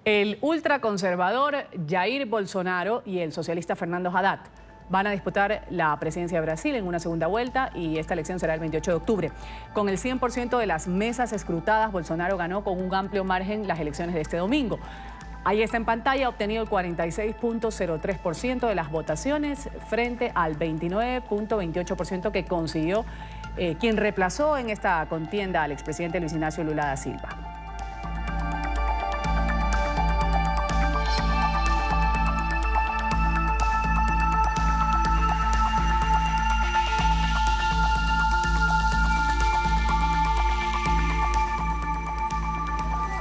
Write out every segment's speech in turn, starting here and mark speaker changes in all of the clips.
Speaker 1: El ultraconservador Jair Bolsonaro y el socialista Fernando Haddad van a disputar la presidencia de Brasil en una segunda vuelta y esta elección será el 28 de octubre. Con el 100% de las mesas escrutadas, Bolsonaro ganó con un amplio margen las elecciones de este domingo. Ahí está en pantalla, ha obtenido el 46.03% de las votaciones frente al 29.28% que consiguió quien reemplazó en esta contienda al expresidente Luis Ignacio Lula da Silva.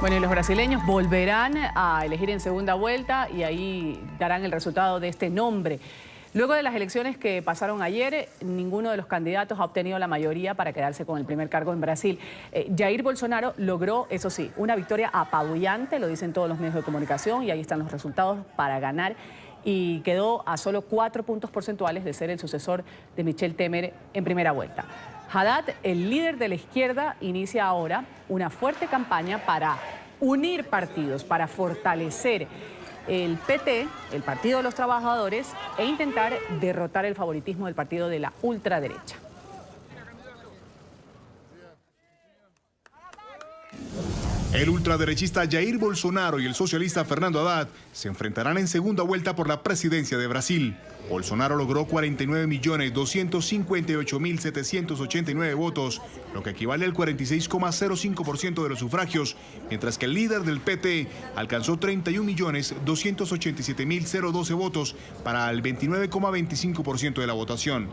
Speaker 1: Bueno, y los brasileños volverán a elegir en segunda vuelta y ahí darán el resultado de este nombre. Luego de las elecciones que pasaron ayer, ninguno de los candidatos ha obtenido la mayoría para quedarse con el primer cargo en Brasil. Jair Bolsonaro logró, eso sí, una victoria apabullante, lo dicen todos los medios de comunicación, y ahí están los resultados para ganar. Y quedó a solo 4 puntos porcentuales de ser el sucesor de Michel Temer en primera vuelta. Haddad, el líder de la izquierda, inicia ahora una fuerte campaña para unir partidos, para fortalecer el PT, el Partido de los Trabajadores, e intentar derrotar el favoritismo del partido de la ultraderecha.
Speaker 2: El ultraderechista Jair Bolsonaro y el socialista Fernando Haddad se enfrentarán en segunda vuelta por la presidencia de Brasil. Bolsonaro logró 49.258.789 votos, lo que equivale al 46,05% de los sufragios, mientras que el líder del PT alcanzó 31.287.012 votos para el 29,25% de la votación.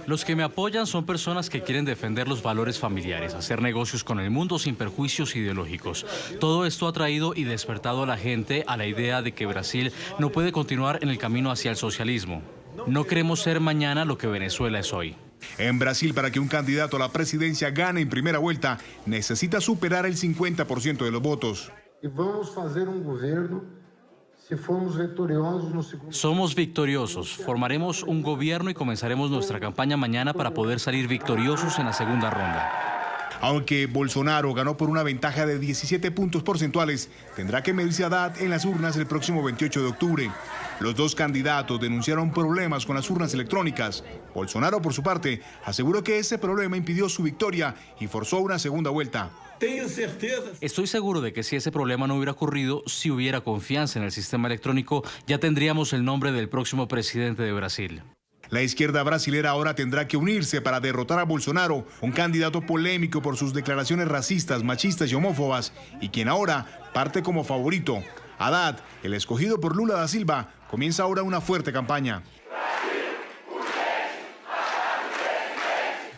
Speaker 3: Los que me apoyan son personas que quieren defender los valores familiares, hacer negocios con el mundo sin perjuicios ideológicos. Todo esto ha traído y despertado a la gente a la idea de que Brasil no puede continuar en el camino hacia el socialismo. No queremos ser mañana lo que Venezuela es hoy.
Speaker 2: En Brasil, para que un candidato a la presidencia gane en primera vuelta, necesita superar el 50% de los votos.
Speaker 3: Somos victoriosos, formaremos un gobierno y comenzaremos nuestra campaña mañana para poder salir victoriosos en la segunda ronda.
Speaker 2: Aunque Bolsonaro ganó por una ventaja de 17 puntos porcentuales, tendrá que medirse a Haddad en las urnas el próximo 28 de octubre. Los dos candidatos denunciaron problemas con las urnas electrónicas. Bolsonaro, por su parte, aseguró que ese problema impidió su victoria y forzó una segunda vuelta.
Speaker 3: Estoy seguro de que si ese problema no hubiera ocurrido, si hubiera confianza en el sistema electrónico, ya tendríamos el nombre del próximo presidente de Brasil.
Speaker 2: La izquierda brasilera ahora tendrá que unirse para derrotar a Bolsonaro, un candidato polémico por sus declaraciones racistas, machistas y homófobas, y quien ahora parte como favorito. Haddad, el escogido por Lula da Silva, comienza ahora una fuerte campaña.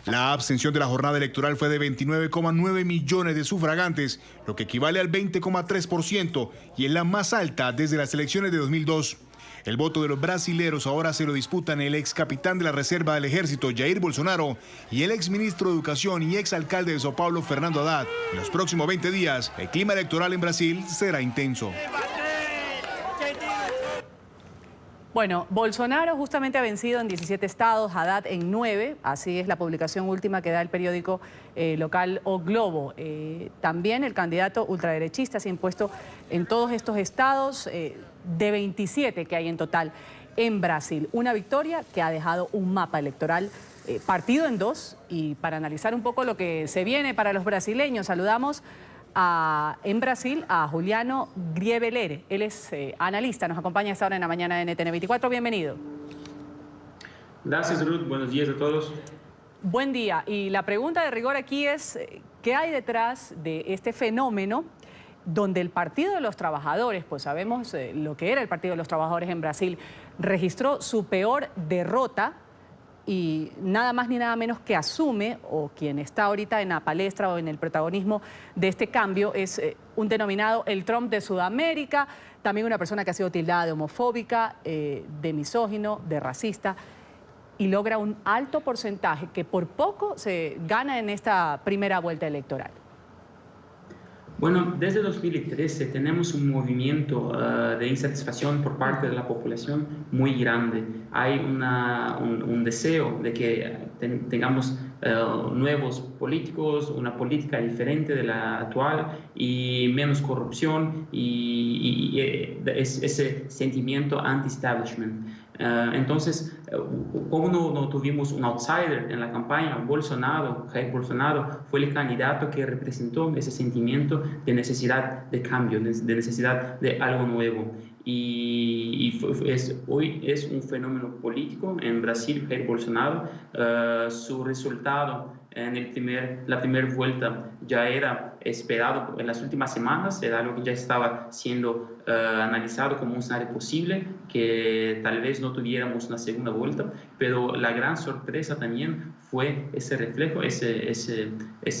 Speaker 2: La abstención de la jornada electoral fue de 29,9 millones de sufragantes, lo que equivale al 20,3% y es la más alta desde las elecciones de 2002. El voto de los brasileros ahora se lo disputan el ex capitán de la Reserva del Ejército, Jair Bolsonaro, y el ex ministro de Educación y ex alcalde de São Paulo, Fernando Haddad. En los próximos 20 días, el clima electoral en Brasil será intenso.
Speaker 1: Bueno, Bolsonaro justamente ha vencido en 17 estados, Haddad en 9, así es la publicación última que da el periódico local O Globo. También el candidato ultraderechista se ha impuesto en todos estos estados, de 27 que hay en total en Brasil. Una victoria que ha dejado un mapa electoral partido en dos, y para analizar un poco lo que se viene para los brasileños, saludamos en Brasil a Juliano Griebeler. Él es analista, nos acompaña a esta hora en la mañana de NTN 24. Bienvenido.
Speaker 4: Gracias, Ruth. Buenos días a todos.
Speaker 1: Buen día. Y la pregunta de rigor aquí es, ¿qué hay detrás de este fenómeno donde el Partido de los Trabajadores, pues sabemos lo que era el Partido de los Trabajadores en Brasil, registró su peor derrota y nada más ni nada menos que asume, o quien está ahorita en la palestra o en el protagonismo de este cambio, es un denominado el Trump de Sudamérica, también una persona que ha sido tildada de homofóbica, de misógino, de racista, y logra un alto porcentaje que por poco se gana en esta primera vuelta electoral?
Speaker 4: Bueno, desde 2013 tenemos un movimiento de insatisfacción por parte de la población muy grande. Hay un deseo de que tengamos nuevos políticos, una política diferente de la actual y menos corrupción y ese sentimiento anti-establishment. Entonces, como no tuvimos un outsider en la campaña, Jair Bolsonaro fue el candidato que representó ese sentimiento de necesidad de cambio, de necesidad de algo nuevo. Hoy es un fenómeno político en Brasil, Jair Bolsonaro. Su resultado en la primera vuelta ya era esperado en las últimas semanas, era algo que ya estaba siendo analizado como un escenario posible, que tal vez no tuviéramos una segunda vuelta, pero la gran sorpresa también fue ese reflejo, ese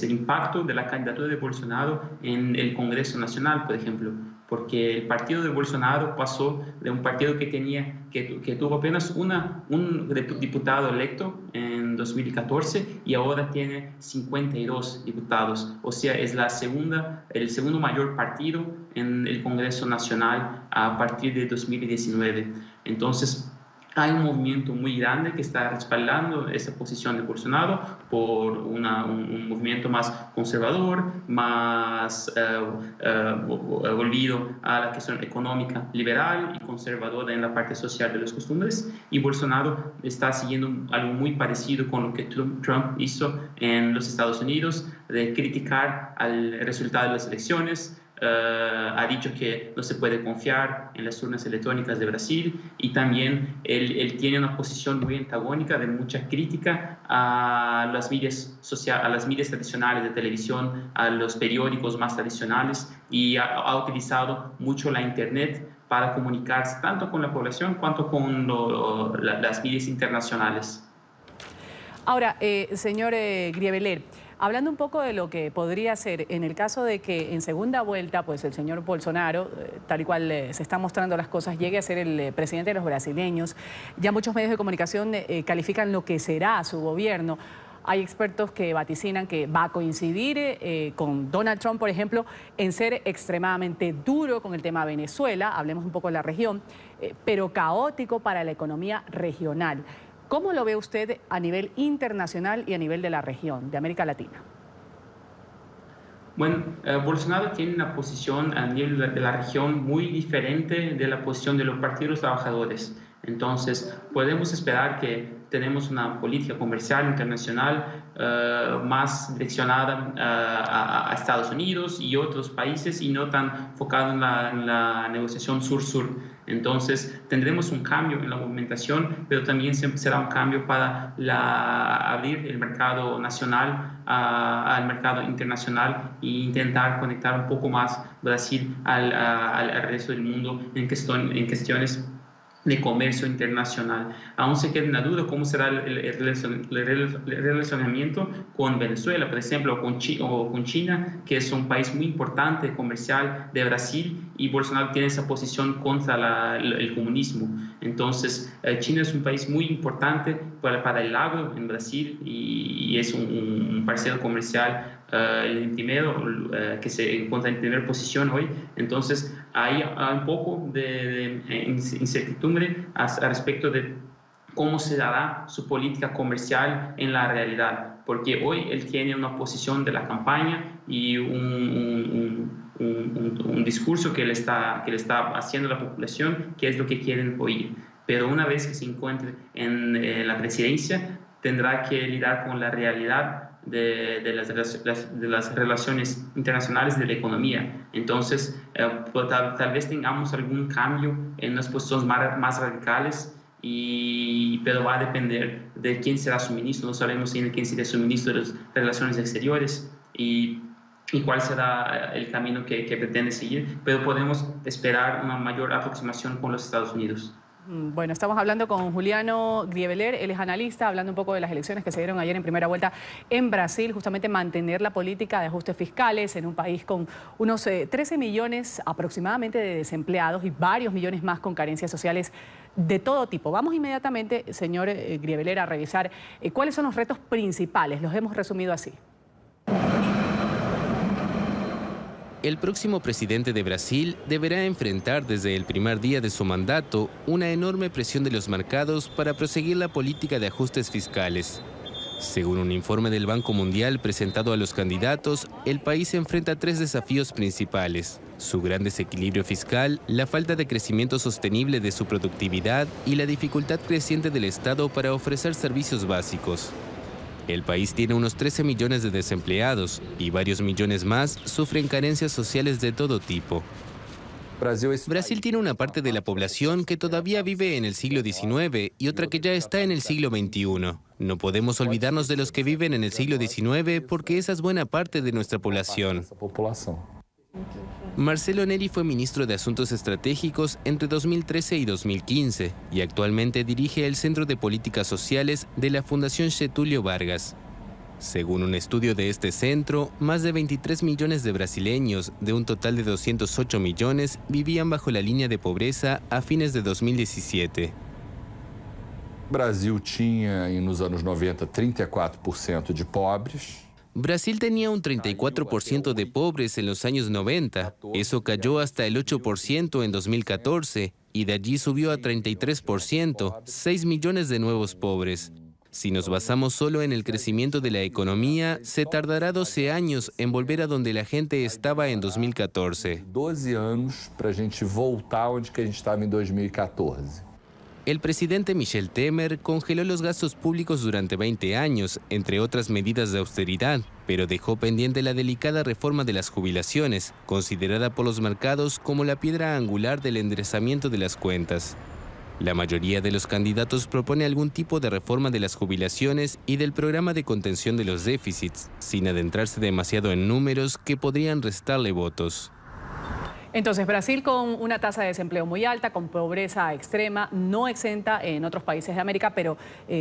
Speaker 4: impacto de la candidatura de Bolsonaro en el Congreso Nacional, por ejemplo, porque el partido de Bolsonaro pasó de un partido que tuvo apenas un diputado electo en 2014 y ahora tiene 52 diputados. O sea, es el segundo mayor partido en el Congreso Nacional a partir de 2019. Entonces, hay un movimiento muy grande que está respaldando esa posición de Bolsonaro por un movimiento más conservador, más volvido a la cuestión económica liberal y conservadora en la parte social de las costumbres. Y Bolsonaro está siguiendo algo muy parecido con lo que Trump hizo en los Estados Unidos, de criticar al resultado de las elecciones. Ha dicho que no se puede confiar en las urnas electrónicas de Brasil y también él tiene una posición muy antagónica de mucha crítica a las medias sociales, a las medias tradicionales de televisión, a los periódicos más tradicionales y ha utilizado mucho la internet para comunicarse tanto con la población cuanto con las medias internacionales.
Speaker 1: Ahora, señor Griebeler, hablando un poco de lo que podría ser en el caso de que en segunda vuelta, pues el señor Bolsonaro, tal y cual se están mostrando las cosas, llegue a ser el presidente de los brasileños, ya muchos medios de comunicación califican lo que será su gobierno. Hay expertos que vaticinan que va a coincidir con Donald Trump, por ejemplo, en ser extremadamente duro con el tema Venezuela, hablemos un poco de la región, pero caótico para la economía regional. ¿Cómo lo ve usted a nivel internacional y a nivel de la región, de América Latina?
Speaker 4: Bueno, Bolsonaro tiene una posición a nivel de la región muy diferente de la posición de los partidos trabajadores. Entonces, podemos esperar que tenemos una política comercial internacional más direccionada a Estados Unidos y otros países y no tan enfocada en la negociación sur-sur. Entonces, tendremos un cambio en la movimentación, pero también será un cambio para abrir el mercado nacional al mercado internacional e intentar conectar un poco más Brasil al resto del mundo en cuestiones de comercio internacional. Aún se queda en la duda cómo será el relacionamiento con Venezuela, por ejemplo, o con China, que es un país muy importante comercial de Brasil, y Bolsonaro tiene esa posición contra el comunismo. Entonces, China es un país muy importante para el agro en Brasil y es un parcero comercial el primero, que se encuentra en primera posición hoy. Entonces, hay un poco de incertidumbre al respecto de cómo se dará su política comercial en la realidad, porque hoy él tiene una posición de la campaña y un discurso que le está haciendo a la población, que es lo que quieren oír. Pero una vez que se encuentre en la presidencia, tendrá que lidiar con la realidad de las relaciones internacionales, de la economía. Entonces, tal vez tengamos algún cambio en las posiciones más radicales, pero va a depender de quién será su ministro. No sabemos quién será su ministro de las Relaciones Exteriores y cuál será el camino que pretende seguir, pero podemos esperar una mayor aproximación con los Estados Unidos.
Speaker 1: Bueno, estamos hablando con Juliano Griebeler, él es analista, hablando un poco de las elecciones que se dieron ayer en primera vuelta en Brasil, justamente mantener la política de ajustes fiscales en un país con unos 13 millones aproximadamente de desempleados y varios millones más con carencias sociales de todo tipo. Vamos inmediatamente, señor Griebeler, a revisar cuáles son los retos principales, los hemos resumido así.
Speaker 5: El próximo presidente de Brasil deberá enfrentar desde el primer día de su mandato una enorme presión de los mercados para proseguir la política de ajustes fiscales. Según un informe del Banco Mundial presentado a los candidatos, el país enfrenta 3 desafíos principales: su gran desequilibrio fiscal, la falta de crecimiento sostenible de su productividad y la dificultad creciente del Estado para ofrecer servicios básicos. El país tiene unos 13 millones de desempleados y varios millones más sufren carencias sociales de todo tipo. Brasil tiene una parte de la población que todavía vive en el siglo XIX y otra que ya está en el siglo XXI. No podemos olvidarnos de los que viven en el siglo XIX porque esa es buena parte de nuestra población. Marcelo Neri fue ministro de Asuntos Estratégicos entre 2013 y 2015 y actualmente dirige el Centro de Políticas Sociales de la Fundación Getúlio Vargas. Según un estudio de este centro, más de 23 millones de brasileños, de un total de 208 millones, vivían bajo la línea de pobreza a fines de 2017.
Speaker 6: Brasil tinha, nos anos 90, 34% de pobres.
Speaker 5: Brasil tenía un 34% de pobres en los años 90. Eso cayó hasta el 8% en 2014 y de allí subió a 33%, 6 millones de nuevos pobres. Si nos basamos solo en el crecimiento de la economía, se tardará 12 años en volver a donde la gente estaba en 2014.
Speaker 6: 12 anos para a gente voltar onde que a gente estava em 2014.
Speaker 5: El presidente Michel Temer congeló los gastos públicos durante 20 años, entre otras medidas de austeridad, pero dejó pendiente la delicada reforma de las jubilaciones, considerada por los mercados como la piedra angular del enderezamiento de las cuentas. La mayoría de los candidatos propone algún tipo de reforma de las jubilaciones y del programa de contención de los déficits, sin adentrarse demasiado en números que podrían restarle votos.
Speaker 1: Entonces, Brasil con una tasa de desempleo muy alta, con pobreza extrema, no exenta en otros países de América, pero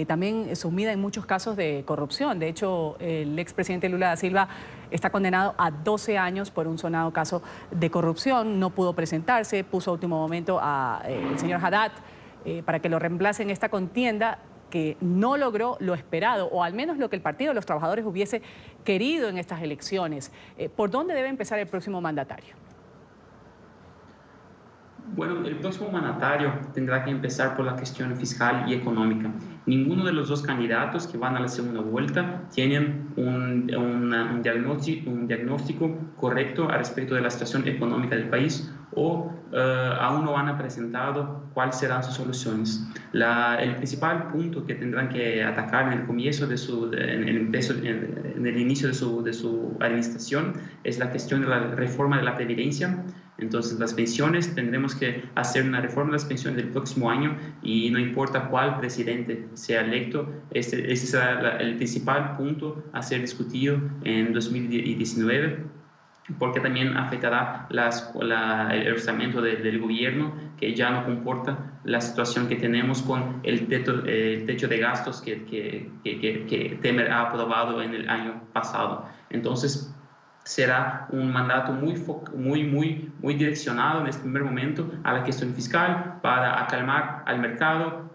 Speaker 1: también sumida en muchos casos de corrupción. De hecho, el expresidente Lula da Silva está condenado a 12 años por un sonado caso de corrupción. No pudo presentarse, puso a último momento al señor Haddad para que lo reemplace en esta contienda, que no logró lo esperado, o al menos lo que el Partido de los Trabajadores hubiese querido en estas elecciones. ¿Por dónde debe empezar el próximo mandatario?
Speaker 4: Bueno, el próximo mandatario tendrá que empezar por la cuestión fiscal y económica. Ninguno de los dos candidatos que van a la segunda vuelta tienen un diagnóstico correcto al respecto de la situación económica del país o aún no han presentado cuáles serán sus soluciones. El principal punto que tendrán que atacar en el comienzo en el inicio de su administración es la cuestión de la reforma de la previdencia. Entonces, las pensiones, tendremos que hacer una reforma de las pensiones del próximo año y no importa cuál presidente sea electo, ese será el principal punto a ser discutido en 2019, porque también afectará el orçamento del gobierno, que ya no comporta la situación que tenemos con el techo de gastos que Temer ha aprobado en el año pasado. Entonces, será un mandato muy direccionado en este primer momento a la cuestión fiscal para acalmar al mercado,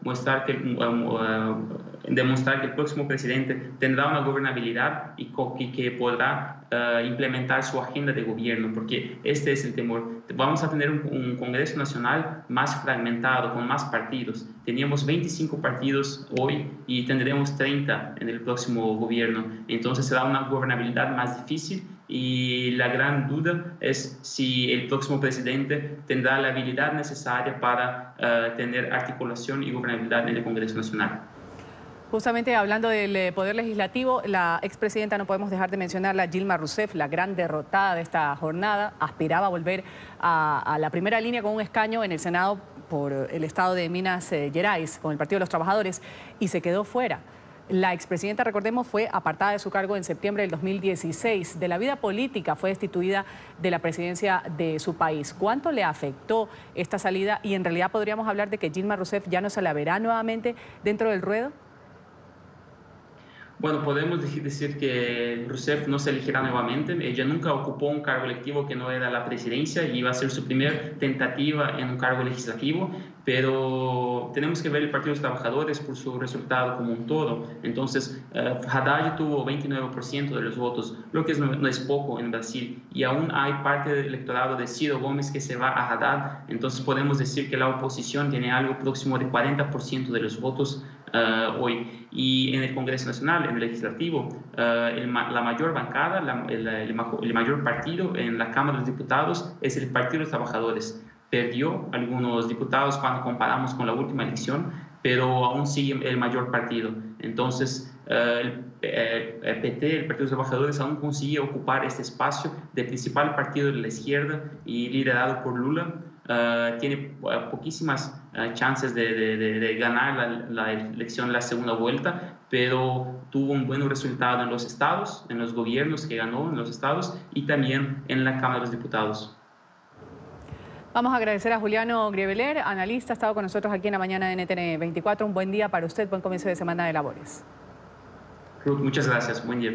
Speaker 4: demostrar que el próximo presidente tendrá una gobernabilidad y que podrá implementar su agenda de gobierno, porque este es el temor. Vamos a tener un Congreso Nacional más fragmentado, con más partidos. Teníamos 25 partidos hoy y tendremos 30 en el próximo gobierno. Entonces será una gobernabilidad más difícil y la gran duda es si el próximo presidente tendrá la habilidad necesaria para tener articulación y gobernabilidad en el Congreso Nacional.
Speaker 1: Justamente hablando del Poder Legislativo, la expresidenta, no podemos dejar de mencionarla, Dilma Rousseff, la gran derrotada de esta jornada, aspiraba a volver a la primera línea con un escaño en el Senado por el estado de Minas Gerais, con el Partido de los Trabajadores, y se quedó fuera. La expresidenta, recordemos, fue apartada de su cargo en septiembre del 2016. De la vida política fue destituida de la presidencia de su país. ¿Cuánto le afectó esta salida? Y en realidad podríamos hablar de que Dilma Rousseff ya no se la verá nuevamente dentro del ruedo.
Speaker 4: Bueno, podemos decir que Rousseff no se elegirá nuevamente. Ella nunca ocupó un cargo electivo que no era la presidencia y iba a ser su primera tentativa en un cargo legislativo, pero tenemos que ver el Partido de los Trabajadores por su resultado como un todo. Entonces, Haddad tuvo 29% de los votos, lo que no es poco en Brasil, y aún hay parte del electorado de Ciro Gomes que se va a Haddad. Entonces podemos decir que la oposición tiene algo próximo de 40% de los votos hoy. Y en el Congreso Nacional, en el Legislativo, la mayor bancada, el mayor partido en la Cámara de los Diputados es el Partido de los Trabajadores. Perdió algunos diputados cuando comparamos con la última elección, pero aún sigue el mayor partido. Entonces, el PT, el Partido de los Trabajadores, aún consigue ocupar este espacio de principal partido de la izquierda y liderado por Lula. Tiene poquísimas chances de ganar la elección en la segunda vuelta, pero tuvo un buen resultado en los estados, en los gobiernos que ganó en los estados y también en la Cámara de los Diputados.
Speaker 1: Vamos a agradecer a Juliano Griebeler, analista, ha estado con nosotros aquí en la mañana de NTN 24. Un buen día para usted, buen comienzo de semana de labores.
Speaker 4: Ruth, muchas gracias. Buen día.